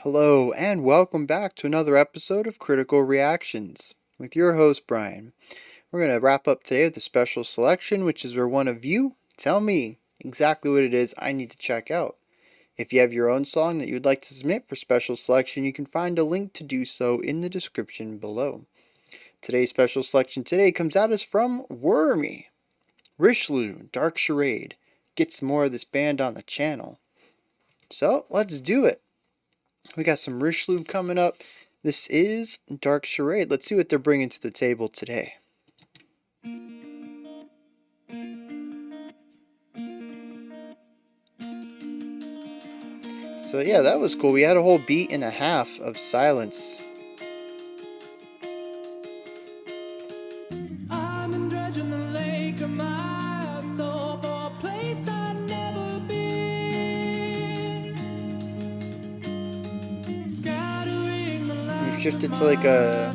Hello, and welcome back to another episode of Critical Reactions with your host, Bryan. We're going to wrap up today with a special selection, which is where one of you tell me exactly what it is I need to check out. If you have your own song that you'd like to submit for special selection, you can find a link to do so in the description below. Today's special selection comes out as from Wormy. Rishloo, Dark Charade. Get some more of this band on the channel. So, let's do it. We got some Rishloo coming up. This is Dark Charade. Let's see what they're bringing to the table today. So yeah, that was cool. We had a whole beat and a half of silence. We've shifted to like a,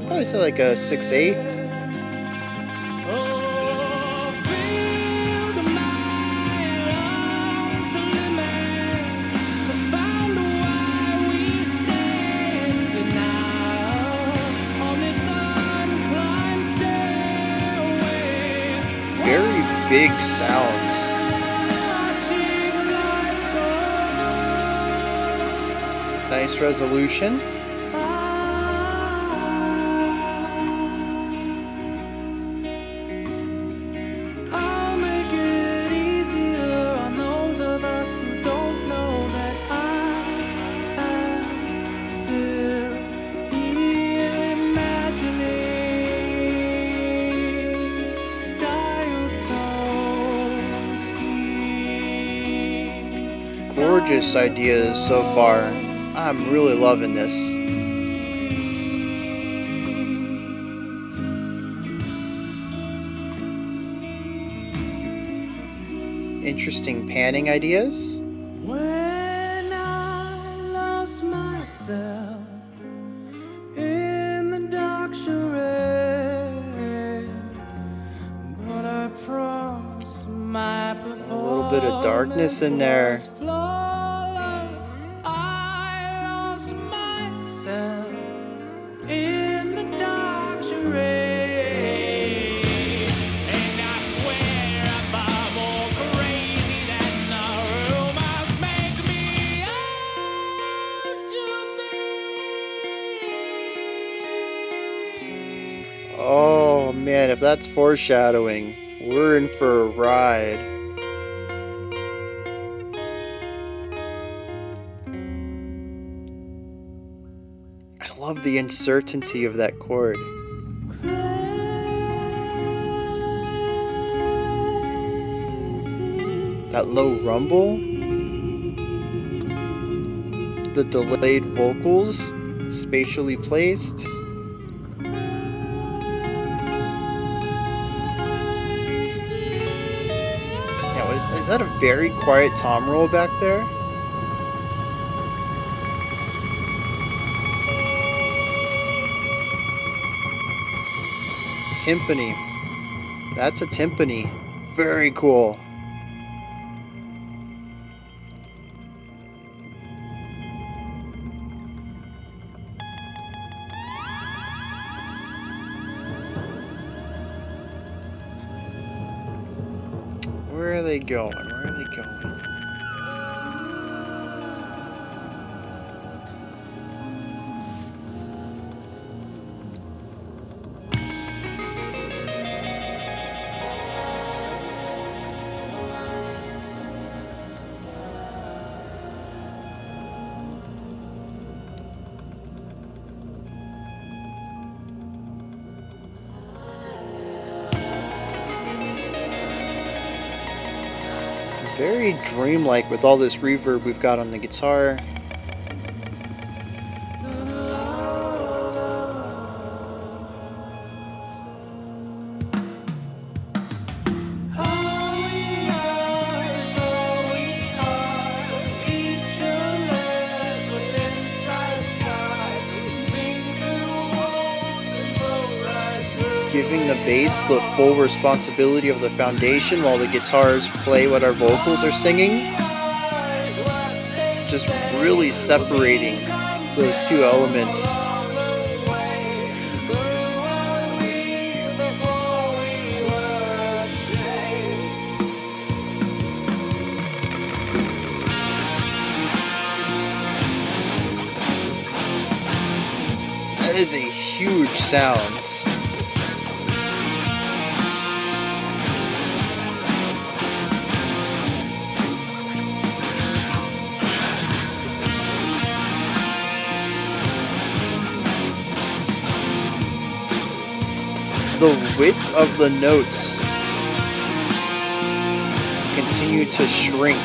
probably say like a 6/8. Very big sounds. Nice resolution. I'll make it easier on those of us who don't know that I am still here imagining dial tone schemes. Gorgeous ideas so far. I'm really loving this. Interesting panning ideas. When I lost myself in the dark charade, but I promise my performance, A little bit of darkness in there. was flawless. I lost myself in the dark charade, and I swear I'm far more crazy than the rumors make me out to be. Oh man, if that's foreshadowing, we're in for a ride. I love the uncertainty of that chord. That low rumble. The delayed vocals, spatially placed. Yeah, what is that a very quiet tom roll back there? Timpani. That's a timpani. Very cool. Where are they going? Where are they going? Very dreamlike with all this reverb we've got on the guitar. Giving the bass the full responsibility of the foundation while the guitars play what our vocals are singing. just really separating those two elements. That is a huge sound. The width of the notes continue to shrink.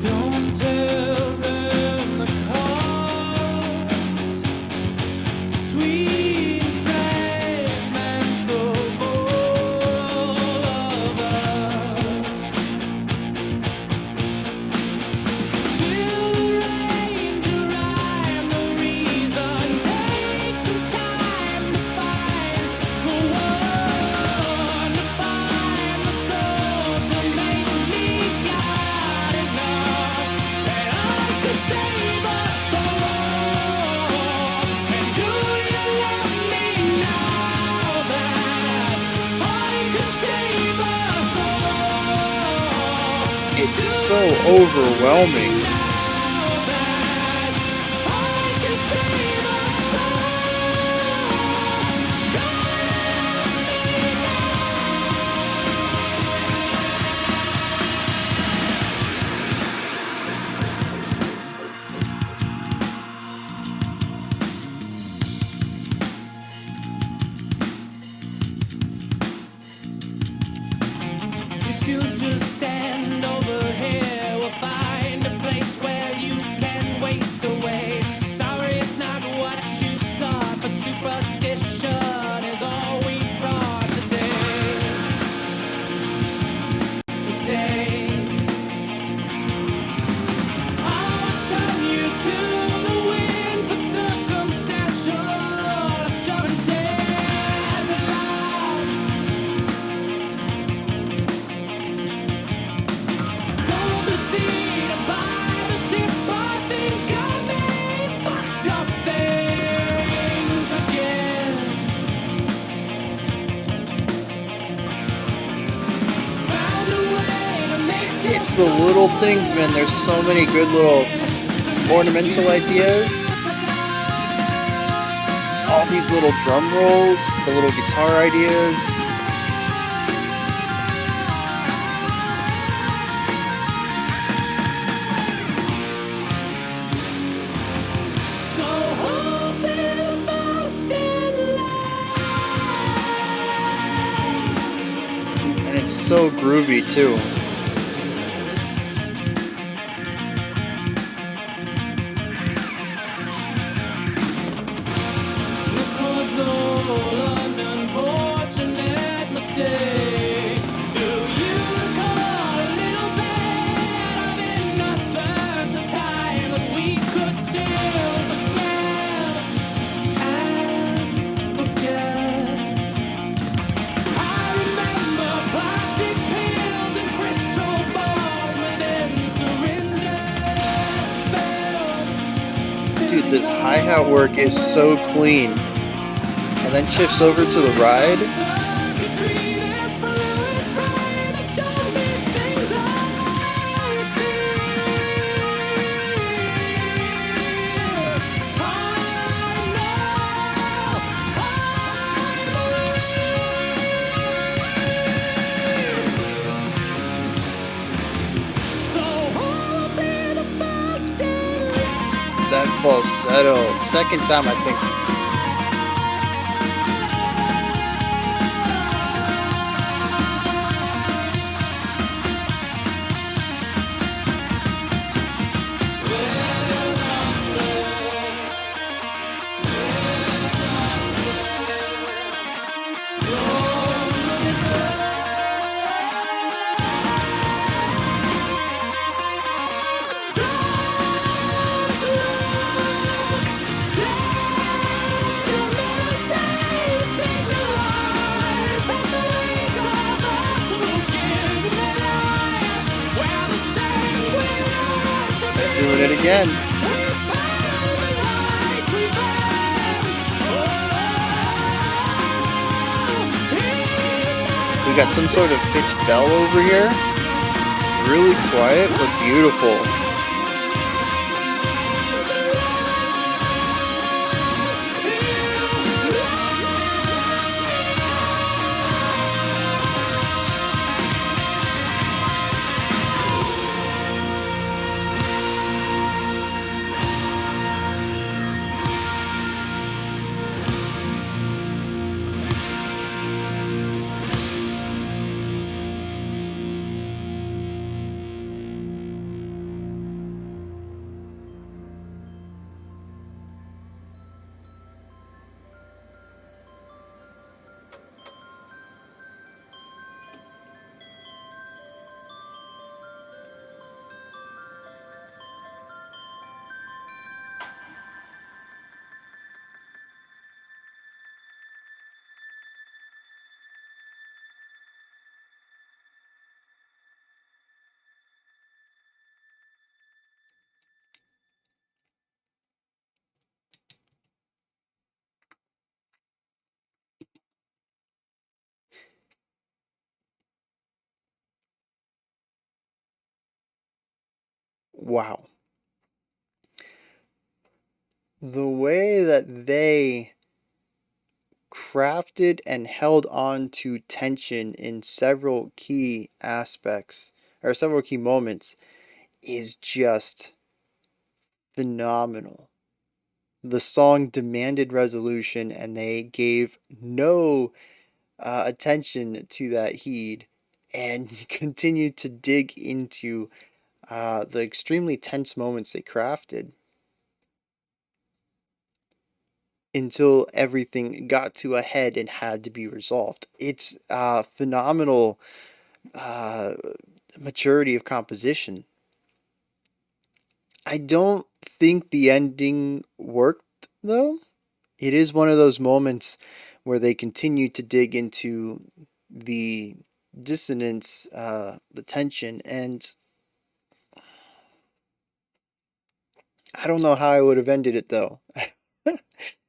Don't tell them the cause. Sweet fragments of all of us. Still rain to rhyme the reason. Take some time to find the one, to find the soul to make me God enough that I could save us all. And do you love me now that I could save us all? It's so overwhelming. Now that I could save us If you just stand over here, we'll find a place where you can waste away. Sorry, it's not what you sought, but superstition is all we brought today. I'll turn you to the wind for circumstantial assurances of love. Sow the seed and buy the ship. I think I made fucked up things again. Found a way to make It's the little things, man. There's so many good little ornamental ideas. All these little drum rolls, the little guitar ideas. So hope in Boston And it's so groovy too. This was all an unfortunate mistake. Do you recall a little bit of innocence, a time that we could still forget and forget? I remember plastic pills and crystal balls within syringes filled. Dude, this hi-hat work is so clean. And then shifts over to the ride. That falsetto. Second time I think. doing it again. We got some sort of pitch bell over here. Really quiet but beautiful. Wow. The way that they crafted and held on to tension in several key aspects or several key moments is just phenomenal. The song demanded resolution and they gave no attention to that heed and continued to dig into the extremely tense moments they crafted until everything got to a head and had to be resolved. It's phenomenal uh, maturity of composition. I don't think the ending worked though. It is one of those moments where they continue to dig into the dissonance, the tension, and I don't know how I would have ended it though. This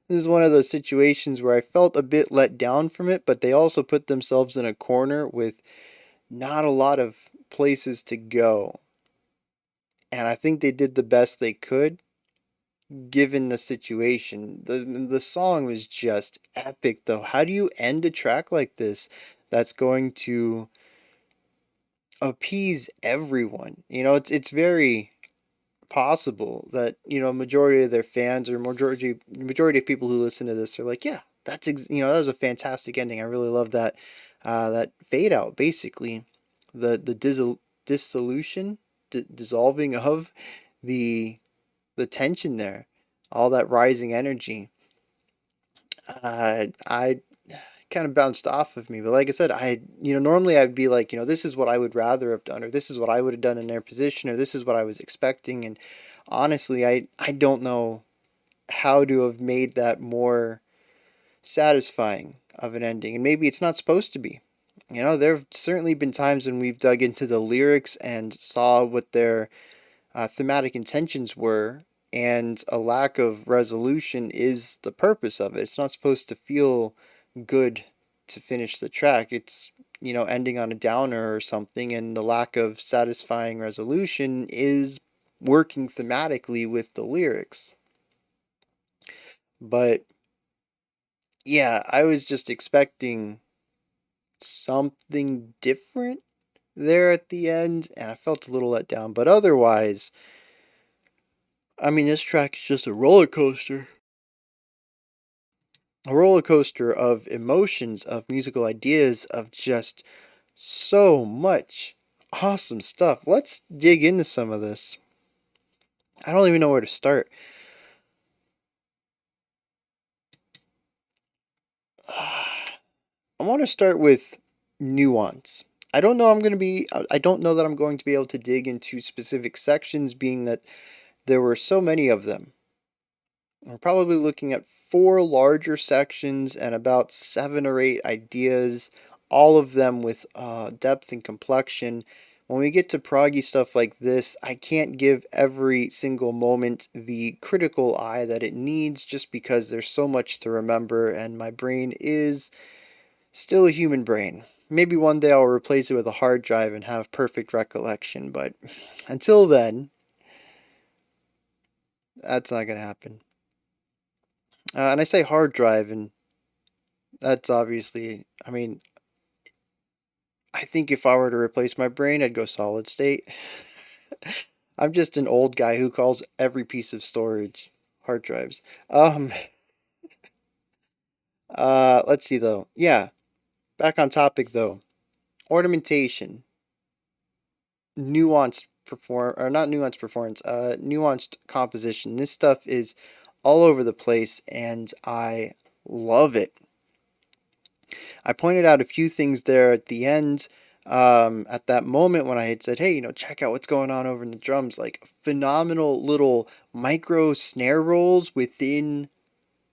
is one of those situations where I felt a bit let down from it, but they also put themselves in a corner with not a lot of places to go. And I think they did the best they could given the situation. The song was just epic though. How do you end a track like this that's going to appease everyone? You know, it's very possible that, you know, majority of their fans or majority of people who listen to this are like, yeah, you know, that was a fantastic ending. I really love that that fade out basically. The dissolution, dissolving of the the tension there, all that rising energy. I kind of bounced off of me, but like I said, you know, normally I'd be like, you know, this is what I would rather have done, or this is what I would have done in their position, or this is what I was expecting. And honestly, I don't know how to have made that more satisfying of an ending, and maybe it's not supposed to be. You know, there have certainly been times when we've dug into the lyrics and saw what their thematic intentions were, and a lack of resolution is the purpose of it. It's not supposed to feel good to finish the track. It's, you know, ending on a downer or something, and the lack of satisfying resolution is working thematically with the lyrics. But yeah, I was just expecting something different there at the end, and I felt a little let down. But otherwise, I mean, this track is just a roller coaster. A roller coaster of emotions, of musical ideas, of just so much awesome stuff. Let's dig into some of this. I don't even know where to start. I want to start with nuance. I don't know I don't know that I'm going to be able to dig into specific sections, being that there were so many of them. We're probably looking at 4 larger sections and about 7 or 8 ideas, all of them with depth and complexion. when we get to proggy stuff like this, I can't give every single moment the critical eye that it needs just because there's so much to remember, and my brain is still a human brain. Maybe one day I'll replace it with a hard drive and have perfect recollection, but until then, that's not going to happen. And I say hard drive, and that's obviously, I mean, I think if I were to replace my brain, I'd go solid state. I'm just an old guy who calls every piece of storage hard drives. Um, let's see though. Yeah, back on topic though. Ornamentation, nuanced perform or not nuanced performance, nuanced composition. This stuff is all over the place and I love it. I pointed out a few things there at the end. At that moment when I had said, hey, check out what's going on over in the drums, like phenomenal little micro snare rolls within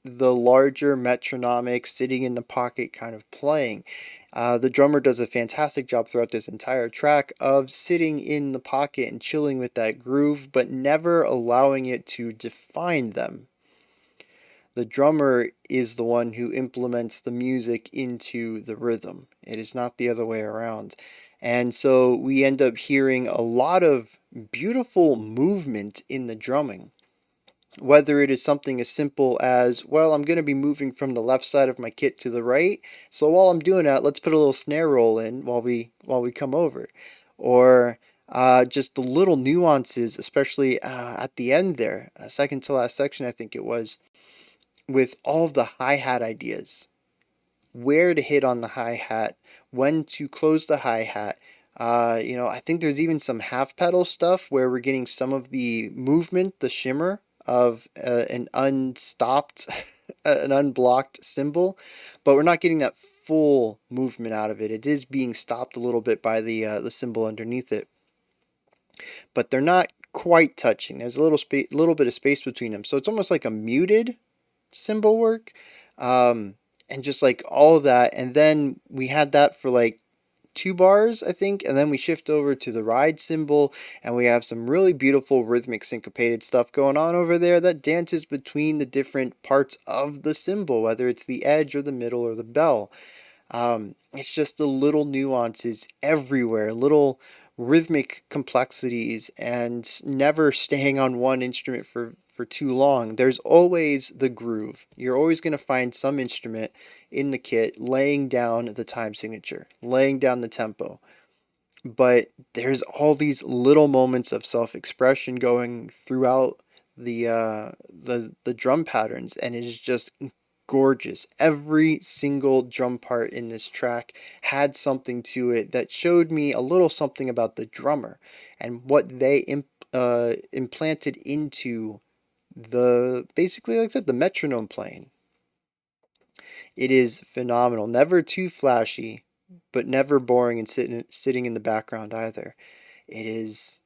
the larger metronomic sitting in the pocket kind of playing. The drummer does a fantastic job throughout this entire track of sitting in the pocket and chilling with that groove, but never allowing it to define them. The drummer is the one who implements the music into the rhythm. It is not the other way around. And so we end up hearing a lot of beautiful movement in the drumming. Whether it is something as simple as, well, I'm going to be moving from the left side of my kit to the right, so while I'm doing that, let's put a little snare roll in while we come over, or just the little nuances, especially at the end there, second to last section, I think it was, with all of the hi-hat ideas, where to hit on the hi-hat, when to close the hi-hat. I think there's even some half pedal stuff where we're getting some of the movement, the shimmer of an unstopped, an unblocked cymbal, but we're not getting that full movement out of it. It is being stopped a little bit by the cymbal underneath it, but they're not quite touching. There's a little bit of space between them, so it's almost like a muted cymbal work, and just like all of that. And then we had that for like 2 bars, I think, and then we shift over to the ride cymbal, and we have some really beautiful rhythmic syncopated stuff going on over there that dances between the different parts of the cymbal, whether it's the edge or the middle or the bell. It's just the little nuances everywhere, little rhythmic complexities, and never staying on one instrument for too long. There's always the groove. You're always going to find some instrument in the kit laying down the time signature, laying down the tempo. But there's all these little moments of self-expression going throughout the drum patterns, and it is just gorgeous. Every single drum part in this track had something to it that showed me a little something about the drummer and what they implanted into the, basically, like I said, the metronome playing. It is phenomenal. Never too flashy, but never boring and sitting in the background either. It is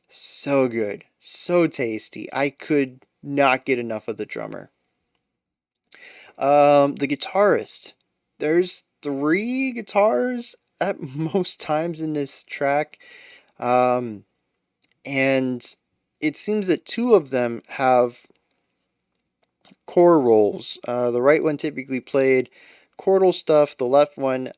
so good, so tasty. I could not get enough of the drummer. The guitarist. There's 3 guitars at most times in this track. Um, and it seems that 2 of them have core rolls. The right one typically played chordal stuff. The left one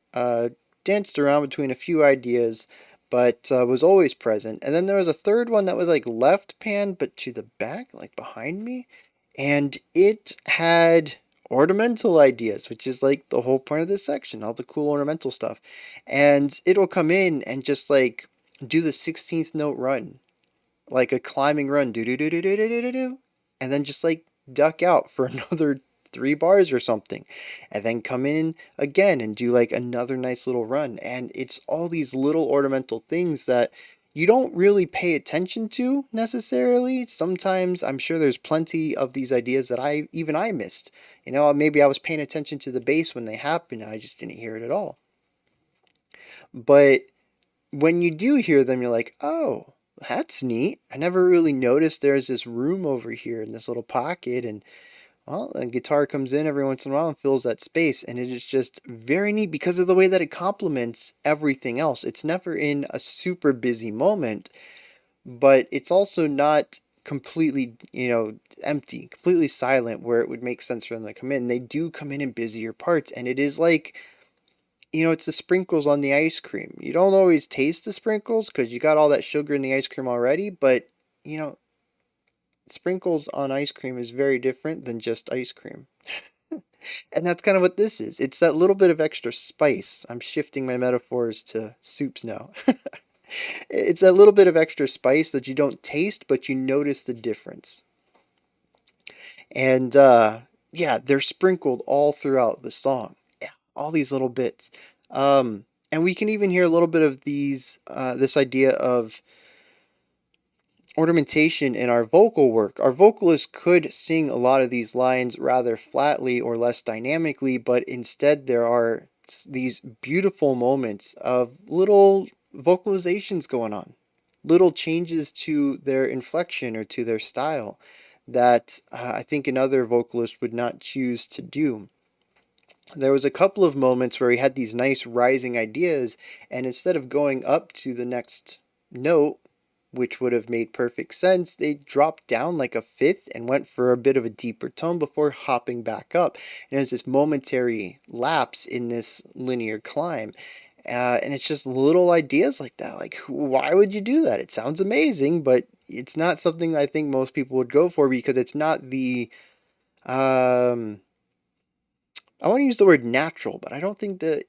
danced around between a few ideas, but was always present. And then there was a third one that was like left pan, but to the back, like behind me. And it had ornamental ideas, which is like the whole point of this section, all the cool ornamental stuff. And it'll come in and just like do the 16th note run, like a climbing run, do do do do do do do do, and then just like duck out for another 3 bars or something, and then come in again and do like another nice little run. And it's all these little ornamental things that you don't really pay attention to necessarily. Sometimes I'm sure there's plenty of these ideas that I missed. Maybe I was paying attention to the bass when they happened and I just didn't hear it at all. But when you do hear them, you're like, oh, that's neat. I never really noticed there's this room over here in this little pocket, and Well, a guitar comes in every once in a while and fills that space, and it is just very neat because of the way that it complements everything else. It's never in a super busy moment, but it's also not completely, empty, completely silent where it would make sense for them to come in. They do come in busier parts, and it is like, it's the sprinkles on the ice cream. You don't always taste the sprinkles because you got all that sugar in the ice cream already, but, you know, sprinkles on ice cream is very different than just ice cream. And that's kind of what this is. It's that little bit of extra spice. I'm shifting my metaphors to soups now. It's that little bit of extra spice that you don't taste, but you notice the difference. And yeah, they're sprinkled all throughout the song. Yeah, all these little bits. And we can even hear a little bit of this idea of ornamentation in our vocal work. Our vocalist could sing a lot of these lines rather flatly or less dynamically, but instead there are these beautiful moments of little vocalizations going on, little changes to their inflection or to their style that I think another vocalist would not choose to do. There was a couple of moments where he had these nice rising ideas, and instead of going up to the next note, which would have made perfect sense, they dropped down like a fifth and went for a bit of a deeper tone before hopping back up. And there's this momentary lapse in this linear climb. And it's just little ideas like that. Like, why would you do that? It sounds amazing, but it's not something I think most people would go for because it's not the um, I want to use the word natural, but I don't think that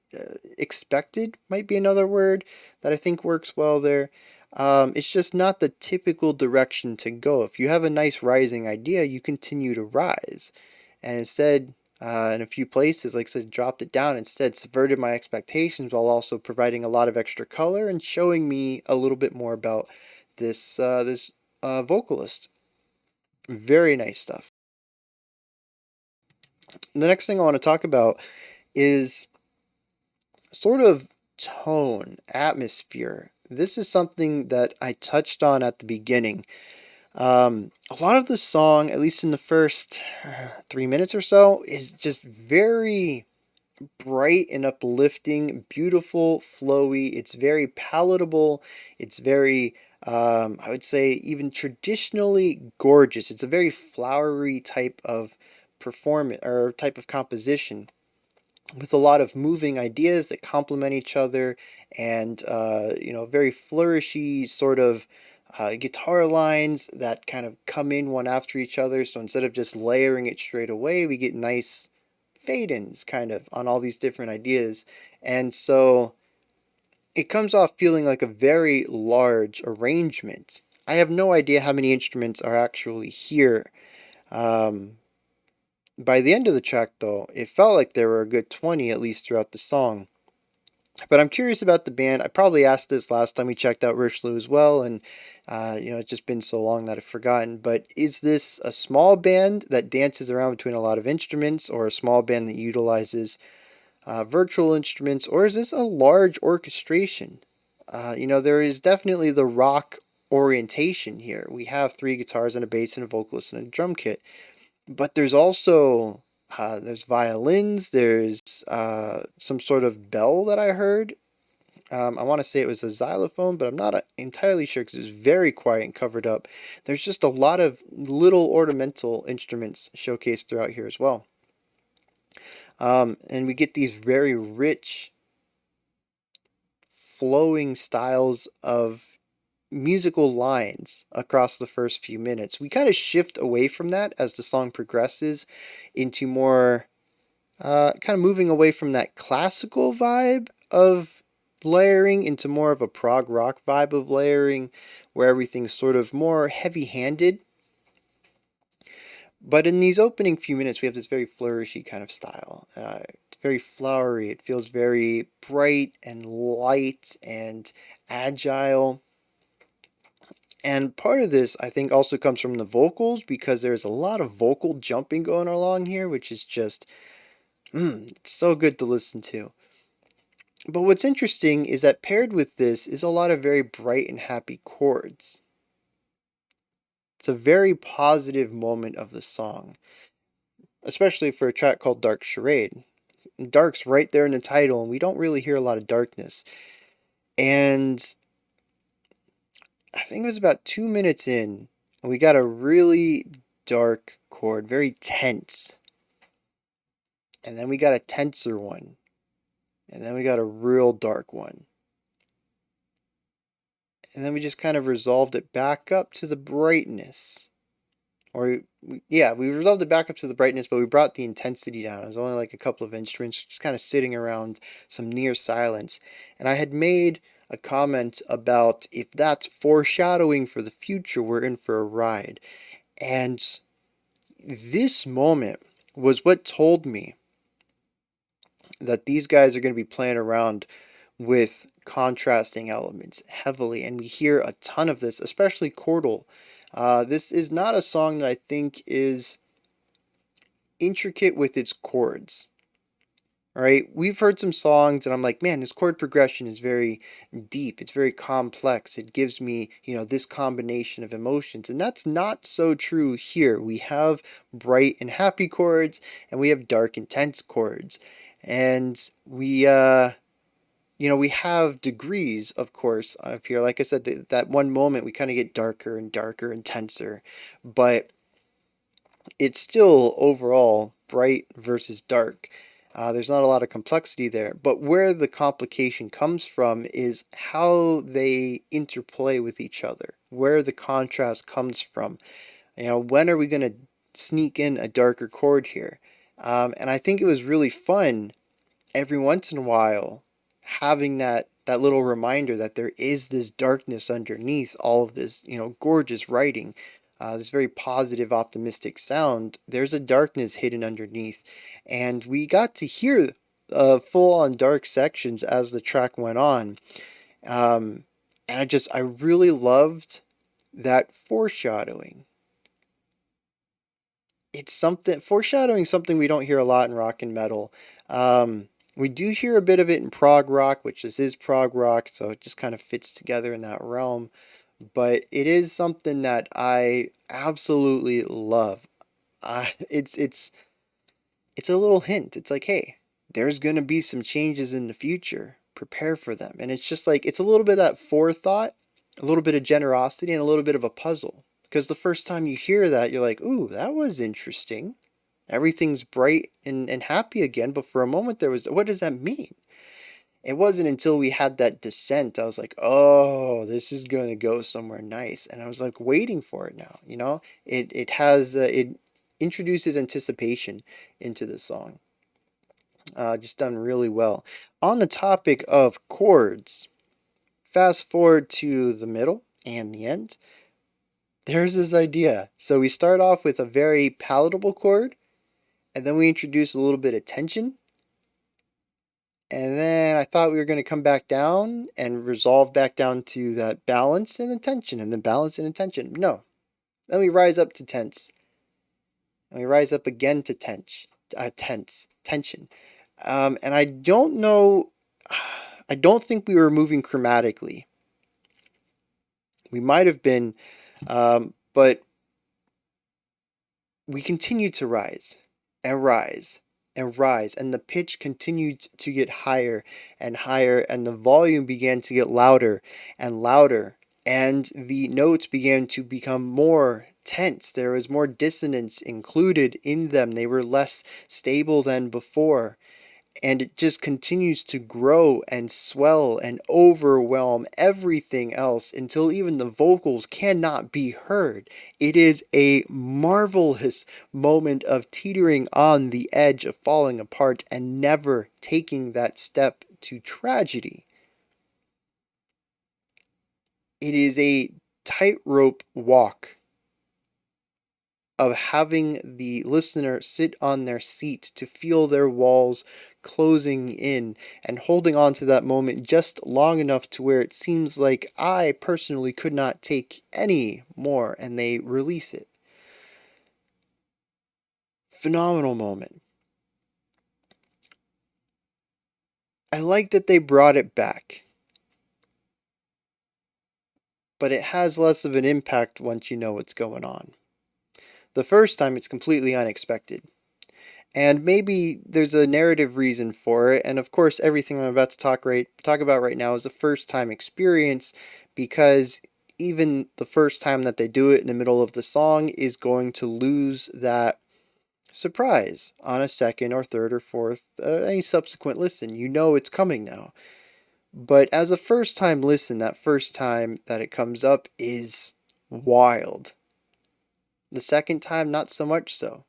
expected might be another word that I think works well there. It's just not the typical direction to go. If you have a nice rising idea, you continue to rise. And instead, in a few places, like I said, dropped it down, instead subverted my expectations while also providing a lot of extra color and showing me a little bit more about this vocalist. Very nice stuff. The next thing I want to talk about is sort of tone, atmosphere. This is something that I touched on at the beginning. A lot of the song, at least in the first 3 minutes or so, is just very bright and uplifting, beautiful, flowy. It's very palatable. It's very, I would say, even traditionally gorgeous. It's a very flowery type of performance or type of composition with a lot of moving ideas that complement each other and very flourishy sort of guitar lines that kind of come in one after each other. So instead of just layering it straight away, we get nice fade-ins kind of on all these different ideas. And so it comes off feeling like a very large arrangement. I have no idea how many instruments are actually here. um, by the end of the track, though, it felt like there were a good 20 at least throughout the song. But I'm curious about the band. I probably asked this last time we checked out Rishloo as well, and it's just been so long that I've forgotten. But is this a small band that dances around between a lot of instruments, or a small band that utilizes virtual instruments, or is this a large orchestration? There is definitely the rock orientation here. We have three guitars and a bass and a vocalist and a drum kit, but there's also there's violins. There's some sort of bell that I heard. I want to say it was a xylophone, but I'm not entirely sure because it's very quiet and covered up. There's just a lot of little ornamental instruments showcased throughout here as well. And we get these very rich, flowing styles of musical lines across the first few minutes. We kind of shift away from that as the song progresses into more kind of moving away from that classical vibe of layering into more of a prog rock vibe of layering, where everything's sort of more heavy handed. But in these opening few minutes, we have this very flourishy kind of style. It's very flowery. It feels very bright and light and agile. And part of this, I think, also comes from the vocals because there's a lot of vocal jumping going along here, which is just, it's so good to listen to. But what's interesting is that paired with this is a lot of very bright and happy chords. It's a very positive moment of the song. especially for a track called Dark Charade. Dark's right there in the title, and we don't really hear a lot of darkness. And I think it was about 2 minutes in, and we got a really dark chord, very tense. And then we got a tenser one. And then we got a real dark one. And then we just kind of resolved it back up to the brightness. We resolved it back up to the brightness, but we brought the intensity down. It was only like a couple of instruments just kind of sitting around, some near silence. And I had made a comment about if that's foreshadowing for the future, we're in for a ride. And this moment was what told me that these guys are going to be playing around with contrasting elements heavily, and we hear a ton of this, especially chordal. This is not a song that I think is intricate with its chords. All right, we've heard some songs, and I'm like, man, this chord progression is very deep. It's very complex. It gives me, this combination of emotions, and that's not so true here. We have bright and happy chords, and we have dark, intense chords, and we have degrees, of course, up here. Like I said, that one moment we kind of get darker and darker, intenser, but it's still overall bright versus dark. There's not a lot of complexity there, but where the complication comes from is how they interplay with each other, where the contrast comes from. When are we going to sneak in a darker chord here? And I think it was really fun every once in a while having that little reminder that there is this darkness underneath all of this, gorgeous writing, this very positive, optimistic sound. There's a darkness hidden underneath, and we got to hear full-on dark sections as the track went on. And I really loved that foreshadowing. It's something foreshadowing something we don't hear a lot in rock and metal. We do hear a bit of it in prog rock, which this is prog rock, so it just kind of fits together in that realm. But it is something that I absolutely love. It's a little hint. It's like, hey, there's gonna be some changes in the future. Prepare for them, and it's just like it's a little bit of that forethought, a little bit of generosity, and a little bit of a puzzle. Because the first time you hear that, you're like, ooh, that was interesting. Everything's bright and happy again, but for a moment there was, what does that mean? It wasn't until we had that descent, I was like, oh, this is going to go somewhere nice. And I was like waiting for it now, it introduces anticipation into the song. Just done really well. On the topic of chords, fast forward to the middle and the end. There's this idea. So we start off with a very palatable chord, and then we introduce a little bit of tension. And then I thought we were going to come back down and resolve back down to that balance and the tension, and then balance and tension. No. Then we rise up to tense. And we rise up again to tension. And I don't know, I don't think we were moving chromatically. We might have been, but we continued to rise and rise and rise, and the pitch continued to get higher and higher, and the volume began to get louder and louder, and the notes began to become more tense. There was more dissonance included in them. They were less stable than before. And it just continues to grow and swell and overwhelm everything else until even the vocals cannot be heard. It is a marvelous moment of teetering on the edge of falling apart and never taking that step to tragedy. It is a tightrope walk of having the listener sit on their seat to feel their walls closing in and holding on to that moment just long enough to where it seems like I personally could not take any more, and they release it. Phenomenal moment. I like that they brought it back, but it has less of an impact once you know what's going on. The first time it's completely unexpected. And maybe there's a narrative reason for it. And of course, everything I'm about to talk about right now is a first time experience, because even the first time that they do it in the middle of the song is going to lose that surprise on a second or third or fourth, any subsequent listen. You know it's coming now. But as a first time listen, that first time that it comes up is wild. The second time, not so much so.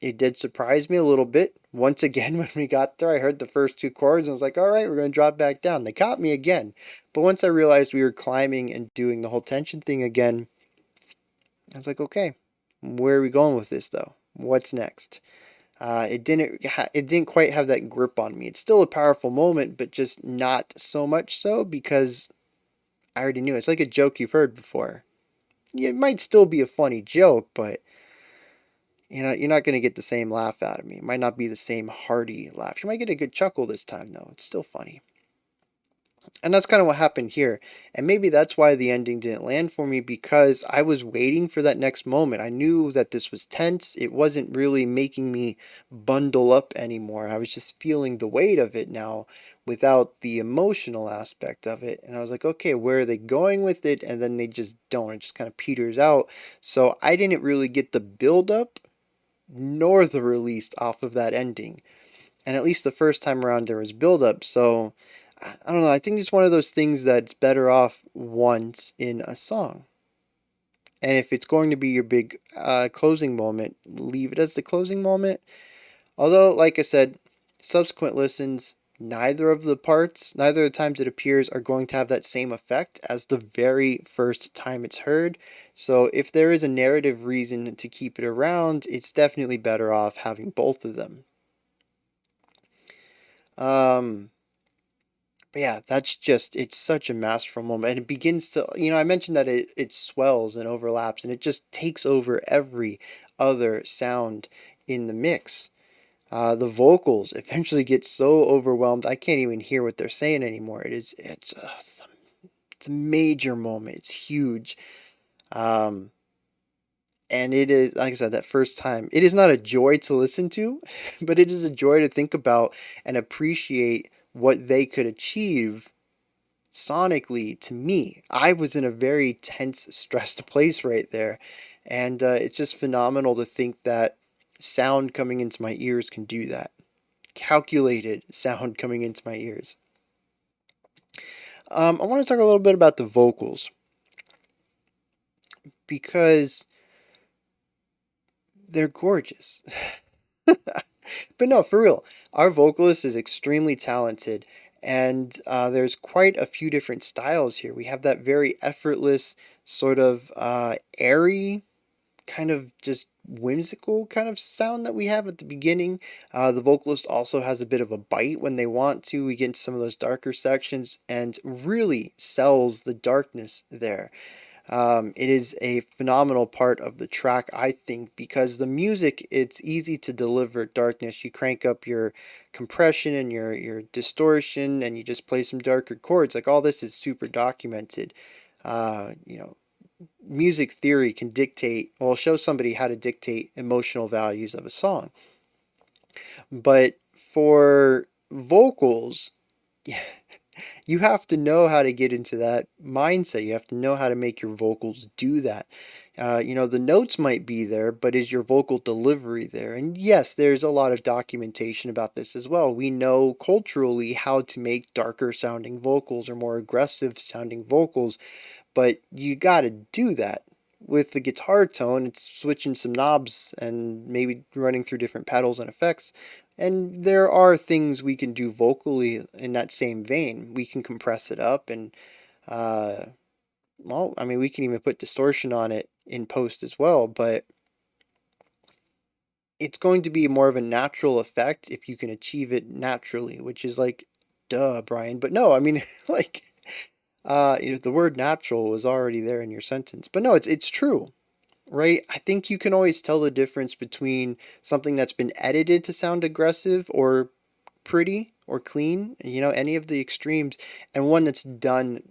It did surprise me a little bit. Once again, when we got there, I heard the first two chords and I was like, all right, we're going to drop back down. They caught me again. But once I realized we were climbing and doing the whole tension thing again, I was like, okay, where are we going with this though? What's next? It didn't quite have that grip on me. It's still a powerful moment, but just not so much so, because I already knew. It's like a joke you've heard before. It might still be a funny joke, but you're not going to get the same laugh out of me. It might not be the same hearty laugh. You might get a good chuckle this time, though. It's still funny. And that's kind of what happened here. And maybe that's why the ending didn't land for me, because I was waiting for that next moment. I knew that this was tense. It wasn't really making me bundle up anymore. I was just feeling the weight of it now without the emotional aspect of it. And I was like, okay, where are they going with it? And then they just don't. It just kind of peters out. So I didn't really get the build up nor the release off of that ending. And at least the first time around there was build up. So I don't know. I think it's one of those things that's better off once in a song. And if it's going to be your big closing moment, leave it as the closing moment. Although, like I said, subsequent listens, neither of the parts, neither of the times it appears, are going to have that same effect as the very first time it's heard. So if there is a narrative reason to keep it around, it's definitely better off having both of them. Um, But yeah, it's such a masterful moment. And it begins to, I mentioned that it swells and overlaps and it just takes over every other sound in the mix. The vocals eventually get so overwhelmed, I can't even hear what they're saying anymore. It's a major moment. It's huge. Um, and it is, like I said, that first time, it is not a joy to listen to, but it is a joy to think about and appreciate what they could achieve sonically. To me, I was in a very tense, stressed place right there. And it's just phenomenal to think that sound coming into my ears can do that. Calculated sound coming into my ears. I want to talk a little bit about the vocals, because they're gorgeous. But no, for real, our vocalist is extremely talented, and there's quite a few different styles here. We have that very effortless, sort of airy, kind of just whimsical kind of sound that we have at the beginning. The vocalist also has a bit of a bite when they want to. We get into some of those darker sections and really sells the darkness there. It is a phenomenal part of the track, I think, because the music, it's easy to deliver darkness. You crank up your compression and your distortion, and you just play some darker chords. Like, all this is super documented. Uh, you know, Music theory can show somebody how to dictate emotional values of a song. But for vocals, you have to know how to get into that mindset. You have to know how to make your vocals do that. The notes might be there, but is your vocal delivery there? And yes, there's a lot of documentation about this as well. We know culturally how to make darker sounding vocals or more aggressive sounding vocals, but you got to do that. With the guitar tone, it's switching some knobs and maybe running through different pedals and effects. And there are things we can do vocally in that same vein. We can compress it up and, uh, we can even put distortion on it in post as well, but it's going to be more of a natural effect if you can achieve it naturally, which is like, duh, Bryan. But no, like, the word natural was already there in your sentence. But no, it's true, right? I think you can always tell the difference between something that's been edited to sound aggressive or pretty or clean, any of the extremes, and one that's done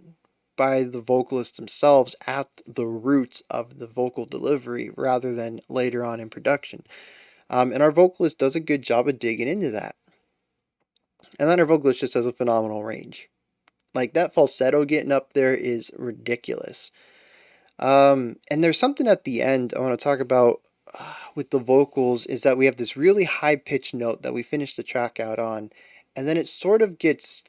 by the vocalists themselves at the root of the vocal delivery rather than later on in production. And our vocalist does a good job of digging into that. And then our vocalist just has a phenomenal range. Like that falsetto getting up there is ridiculous. And there's something at the end I want to talk about with the vocals is that we have this really high pitched note that we finish the track out on, and then it sort of gets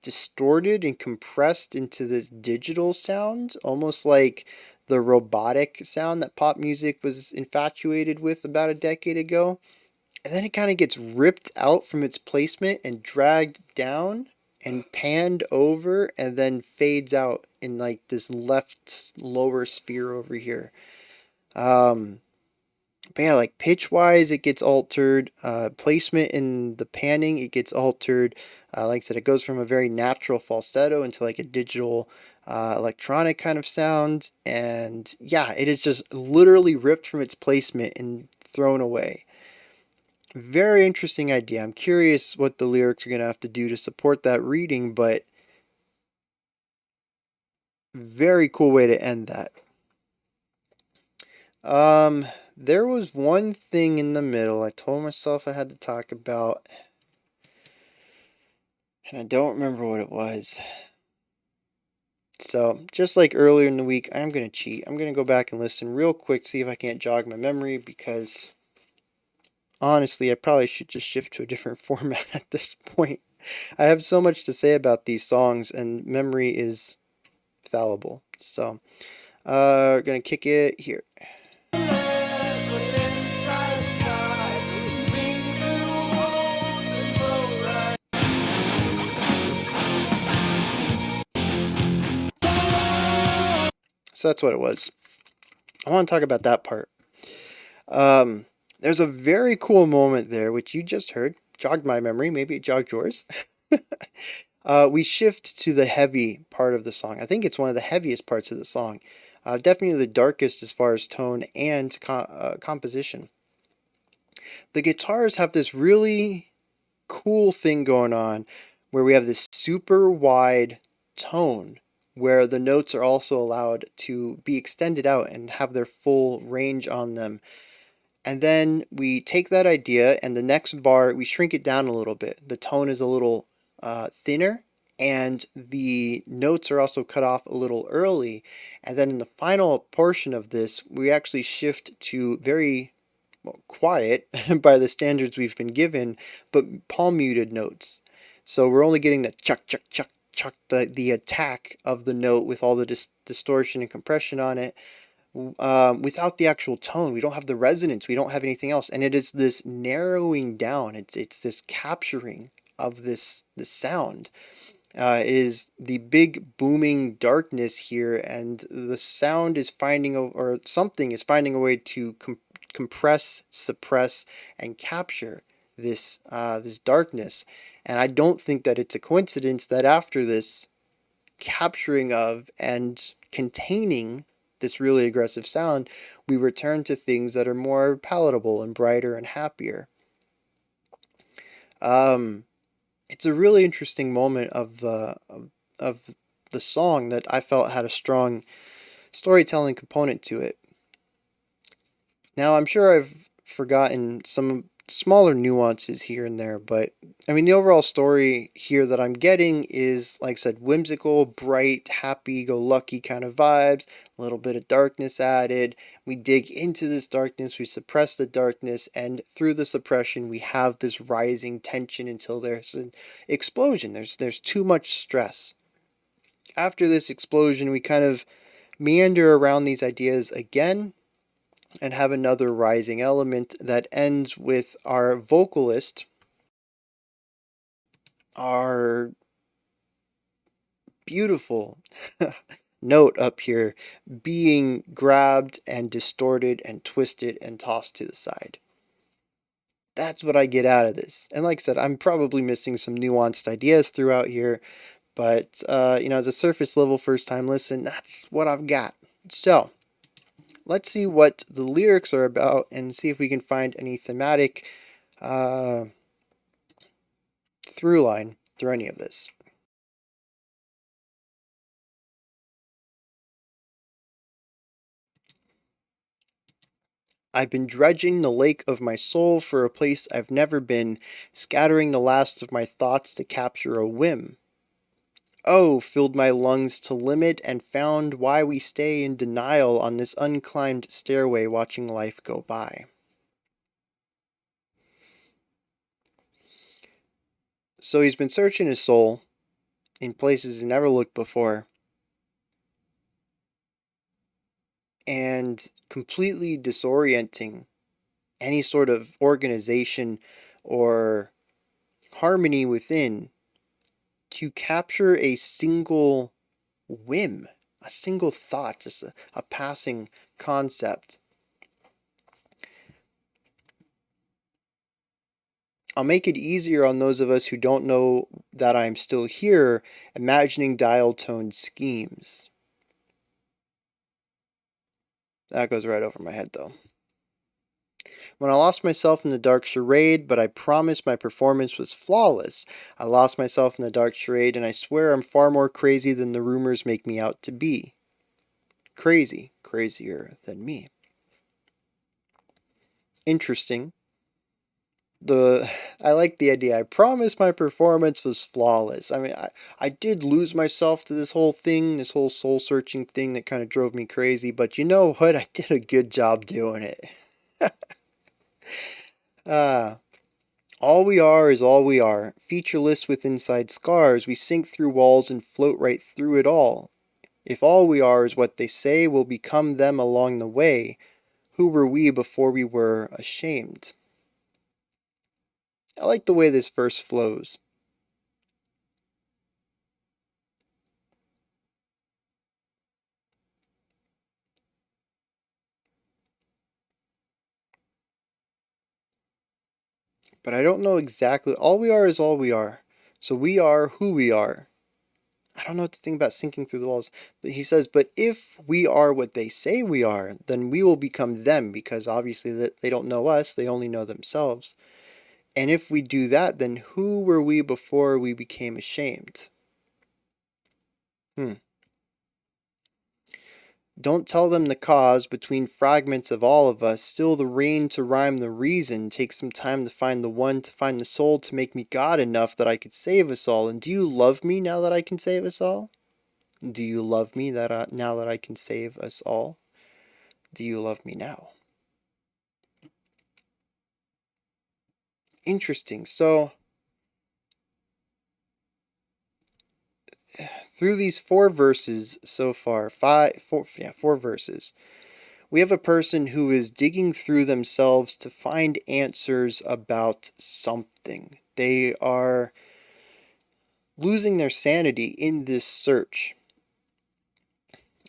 distorted and compressed into this digital sound, almost like the robotic sound that pop music was infatuated with about a decade ago. And then it kind of gets ripped out from its placement and dragged down and panned over and then fades out in like this left lower sphere over here. Um, but yeah, like pitch wise, it gets altered. Placement in the panning, it gets altered. Like I said, it goes from a very natural falsetto into like a digital electronic kind of sound. And yeah, it is just literally ripped from its placement and thrown away. Very interesting idea. I'm curious what the lyrics are going to have to do to support that reading, but very cool way to end that. There was one thing in the middle I told myself I had to talk about, and I don't remember what it was. So, just like earlier in the week, I'm going to cheat. I'm going to go back and listen real quick, see if I can't jog my memory, because honestly, I probably should just shift to a different format at this point. I have so much to say about these songs, and memory is fallible. So, gonna kick it here. So that's what it was. I want to talk about that part. There's a very cool moment there, which you just heard. Jogged my memory. Maybe it jogged yours. We shift to the heavy part of the song. I think it's one of the heaviest parts of the song. Definitely the darkest as far as tone and composition. The guitars have this really cool thing going on where we have this super wide tone where the notes are also allowed to be extended out and have their full range on them. And then we take that idea and the next bar, we shrink it down a little bit. The tone is a little thinner and the notes are also cut off a little early. And then in the final portion of this, we actually shift to very quiet by the standards we've been given, but palm muted notes. So we're only getting the chuck, chuck, chuck, chuck, the attack of the note with all the distortion and compression on it. Without the actual tone, we don't have the resonance, we don't have anything else, and it is this narrowing down. It's this capturing of this sound. It is the big booming darkness here, and the sound is finding or something is finding a way to compress, suppress, and capture this darkness. And I don't think that it's a coincidence that after this capturing of and containing this really aggressive sound, we return to things that are more palatable and brighter and happier. It's a really interesting moment of the song that I felt had a strong storytelling component to it. Now, I'm sure I've forgotten some smaller nuances here and there, but I mean, the overall story here that I'm getting is, like I said, whimsical, bright, happy go lucky kind of vibes, a little bit of darkness added. We dig into this darkness, we suppress the darkness, and through the suppression, we have this rising tension until there's an explosion. There's too much stress. After this explosion, we kind of meander around these ideas again and have another rising element that ends with our vocalist, our beautiful note up here, being grabbed and distorted and twisted and tossed to the side. That's what I get out of this. And like I said, I'm probably missing some nuanced ideas throughout here, but as a surface level first time listen, that's what I've got. So, let's see what the lyrics are about and see if we can find any thematic through line through any of this. I've been dredging the lake of my soul for a place I've never been, scattering the last of my thoughts to capture a whim. Oh, filled my lungs to limit and found why we stay in denial on this unclimbed stairway watching life go by. So he's been searching his soul in places he never looked before and completely disorienting any sort of organization or harmony within to capture a single whim, a single thought, just a passing concept. I'll make it easier on those of us who don't know that I'm still here, imagining dial tone schemes. That goes right over my head though. When I lost myself in the Dark Charade, but I promised my performance was flawless. I lost myself in the Dark Charade, and I swear I'm far more crazy than the rumors make me out to be. Crazy, crazier than me. Interesting. I like the idea. I promised my performance was flawless. I mean, I did lose myself to this whole thing, this whole soul searching thing that kind of drove me crazy, but you know what? I did a good job doing it. Ah, all we are is all we are. Featureless with inside scars, we sink through walls and float right through it all. If all we are is what they say, we'll become them along the way. Who were we before we were ashamed? I like the way this verse flows. But I don't know exactly. All we are is all we are. So we are who we are. I don't know what to think about sinking through the walls. But he says, but if we are what they say we are, then we will become them because obviously they don't know us, they only know themselves. And if we do that, then who were we before we became ashamed? Hmm. Don't tell them the cause between fragments of all of us. Still the rain to rhyme the reason. Take some time to find the one, to find the soul, to make me God enough that I could save us all. And do you love me now that I can save us all? Do you love me now that I can save us all? Do you love me now? Interesting. So through these four verses so far, four verses, we have a person who is digging through themselves to find answers about something. They are losing their sanity in this search.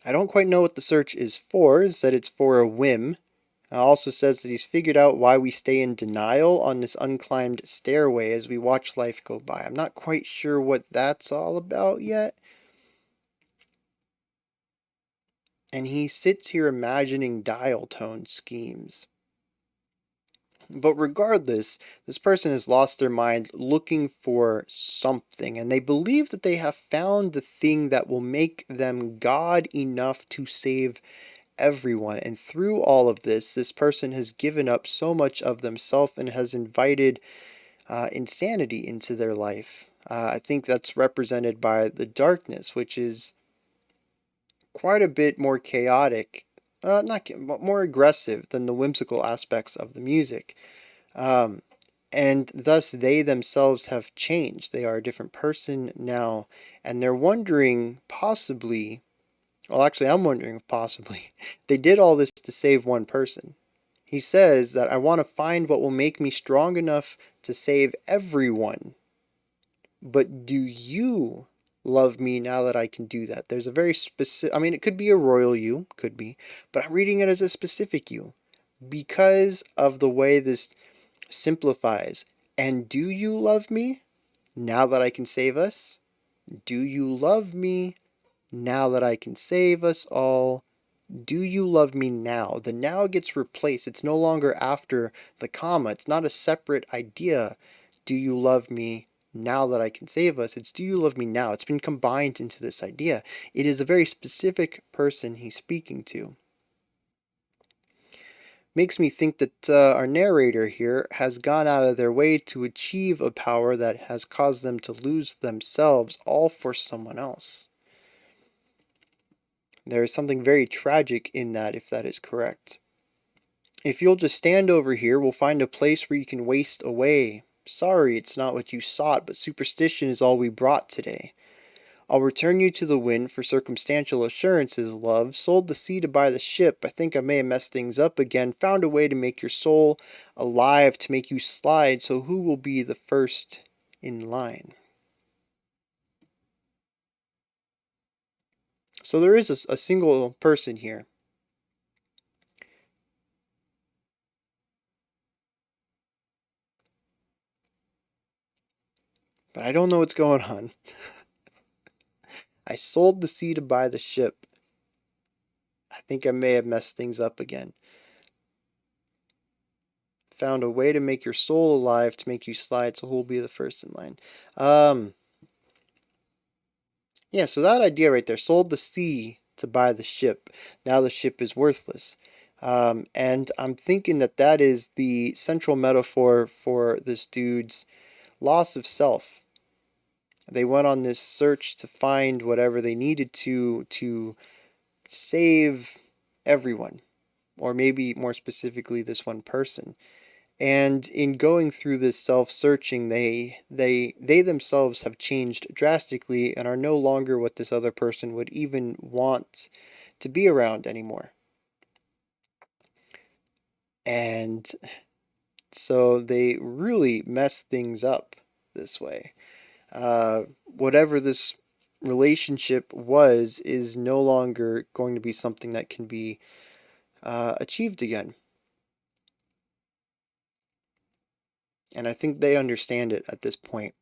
I don't quite know what the search is for. It said it's for a whim. It also says that he's figured out why we stay in denial on this unclimbed stairway as we watch life go by. I'm not quite sure what that's all about yet. And he sits here imagining dial tone schemes. But regardless, this person has lost their mind looking for something, and they believe that they have found the thing that will make them God enough to save everyone. And through all of this person has given up so much of themselves and has invited insanity into their life. I think that's represented by the darkness, which is quite a bit more chaotic, not more aggressive than the whimsical aspects of the music. Um, and thus they themselves have changed. They are a different person now, and they're wondering possibly, well, actually, I'm wondering if possibly they did all this to save one person. He says that I want to find what will make me strong enough to save everyone. But do you love me now that I can do that? There's a very specific, I mean, it could be a royal you, could be, but I'm reading it as a specific you because of the way this simplifies. And do you love me now that I can save us? Do you love me now that I can save us all? Do you love me now? The now gets replaced. It's no longer after the comma. It's not a separate idea. Do you love me now that I can save us? It's do you love me now? It's been combined into this idea. It is a very specific person he's speaking to. Makes me think that our narrator here has gone out of their way to achieve a power that has caused them to lose themselves, all for someone else. There is something very tragic in that, if that is correct. If you'll just stand over here, we'll find a place where you can waste away. Sorry, it's not what you sought, but superstition is all we brought today. I'll return you to the wind for circumstantial assurances, love. Sold the sea to buy the ship. I think I may have messed things up again. Found a way to make your soul alive, to make you slide. So who will be the first in line? So there is a single person here. But I don't know what's going on. I sold the sea to buy the ship. I think I may have messed things up again. Found a way to make your soul alive, to make you slide, so who'll be the first in line? Yeah, so that idea right there, sold the sea to buy the ship. Now the ship is worthless. And I'm thinking that that is the central metaphor for this dude's loss of self. They went on this search to find whatever they needed to save everyone, or maybe more specifically this one person. And in going through this self-searching, they themselves have changed drastically and are no longer what this other person would even want to be around anymore. And so they really mess things up this way. Whatever this relationship was is no longer going to be something that can be achieved again. And I think they understand it at this point.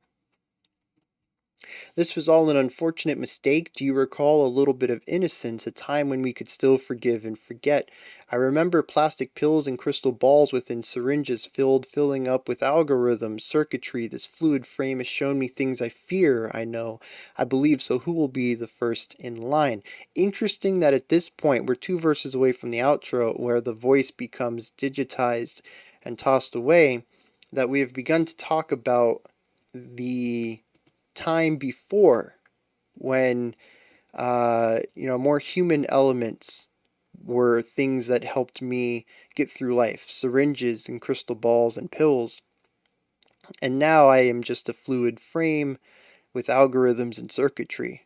This was all an unfortunate mistake. Do you recall a little bit of innocence, a time when we could still forgive and forget? I remember plastic pills and crystal balls within syringes filling up with algorithms, circuitry. This fluid frame has shown me things I fear, I know. I believe, so who will be the first in line? Interesting that at this point, we're 2 verses away from the outro, where the voice becomes digitized and tossed away, that we have begun to talk about the time before, when more human elements were things that helped me get through life, syringes and crystal balls and pills. And now I am just a fluid frame with algorithms and circuitry.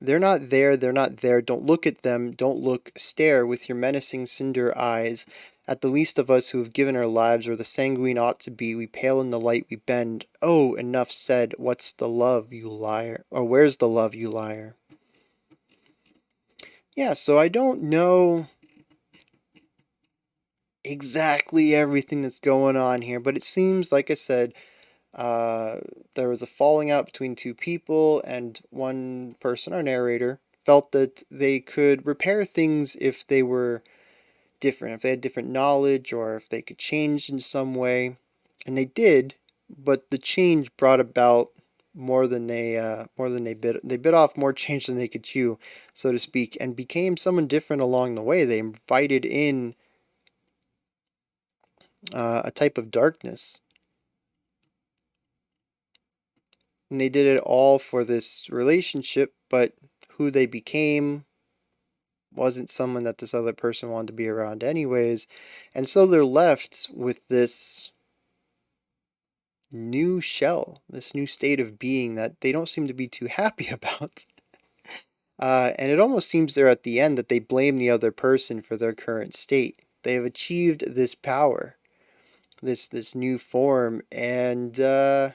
They're not there, they're not there. Don't look at them, don't look, stare with your menacing cinder eyes at the least of us who have given our lives, or the sanguine ought to be. We pale in the light, we bend. Oh, enough said. What's the love, you liar? Or where's the love, you liar? Yeah, so I don't know exactly everything that's going on here, but it seems, like I said, there was a falling out between two people, and one person, our narrator, felt that they could repair things if they were different, if they had different knowledge, or if they could change in some way. And they did, but the change brought about more than they bit off more change than they could chew, so to speak, and became someone different along the way. They invited in a type of darkness, and they did it all for this relationship, but who they became wasn't someone that this other person wanted to be around anyways. And so they're left with this new shell, this new state of being that they don't seem to be too happy about. And it almost seems there at the end that they blame the other person for their current state. They have achieved this power, this new form, and the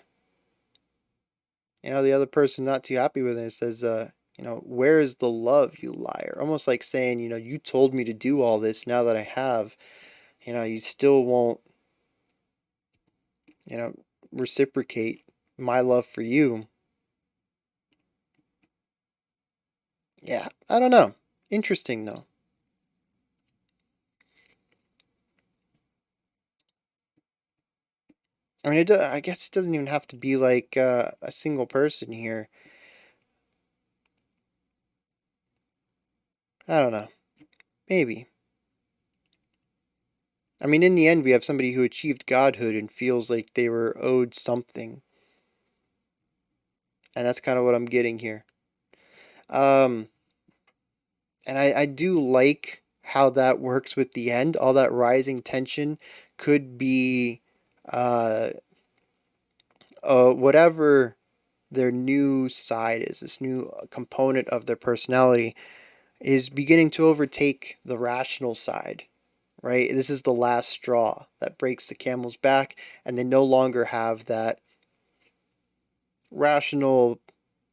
other person not too happy with it, says, where is the love, you liar? Almost like saying, you told me to do all this. Now that I have, you still won't, you know, reciprocate my love for you. Yeah, I don't know. Interesting though. I mean, I guess it doesn't even have to be like a single person here. I don't know. Maybe. I mean, in the end, we have somebody who achieved godhood and feels like they were owed something. And that's kind of what I'm getting here. Um, and I do like how that works with the end. All that rising tension could be uh, whatever their new side is, this new component of their personality is beginning to overtake the rational side, right? This is the last straw that breaks the camel's back, and they no longer have that rational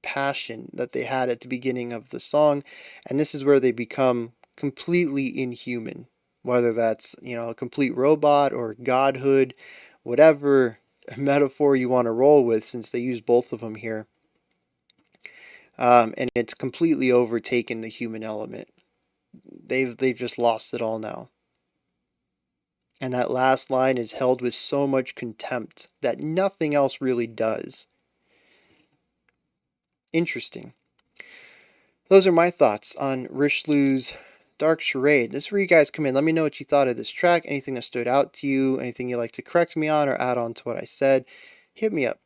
passion that they had at the beginning of the song, and this is where they become completely inhuman, whether that's, a complete robot or godhood, whatever metaphor you want to roll with, since they use both of them here. And it's completely overtaken the human element. They've just lost it all now. And that last line is held with so much contempt that nothing else really does. Interesting. Those are my thoughts on Rishloo's Dark Charade. This is where you guys come in. Let me know what you thought of this track, anything that stood out to you, anything you'd like to correct me on or add on to what I said. Hit me up.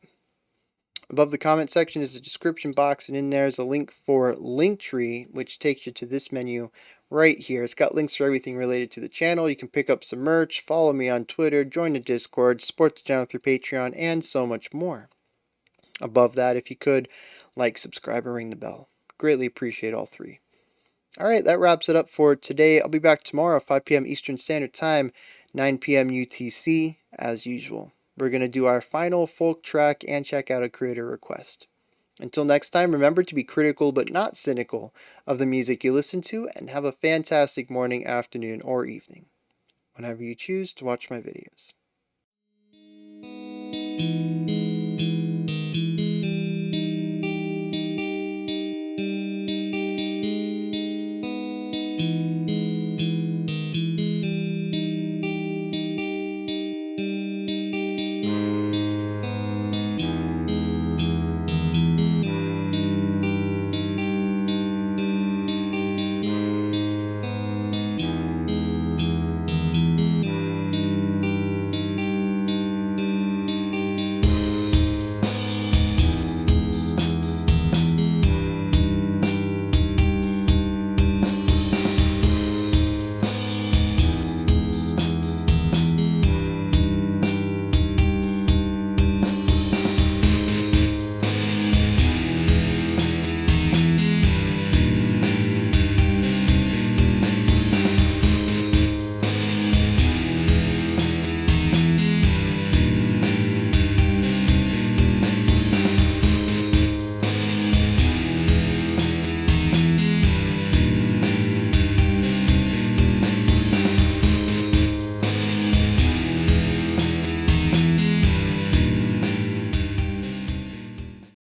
Above the comment section is a description box, and in there is a link for Linktree, which takes you to this menu right here. It's got links for everything related to the channel. You can pick up some merch, follow me on Twitter, join the Discord, support the channel through Patreon, and so much more. Above that, if you could, like, subscribe, and ring the bell. Greatly appreciate all three. Alright, that wraps it up for today. I'll be back tomorrow, 5 p.m. Eastern Standard Time, 9 p.m. UTC, as usual. We're going to do our final folk track and check out a creator request. Until next time, remember to be critical but not cynical of the music you listen to, and have a fantastic morning, afternoon, or evening, whenever you choose to watch my videos.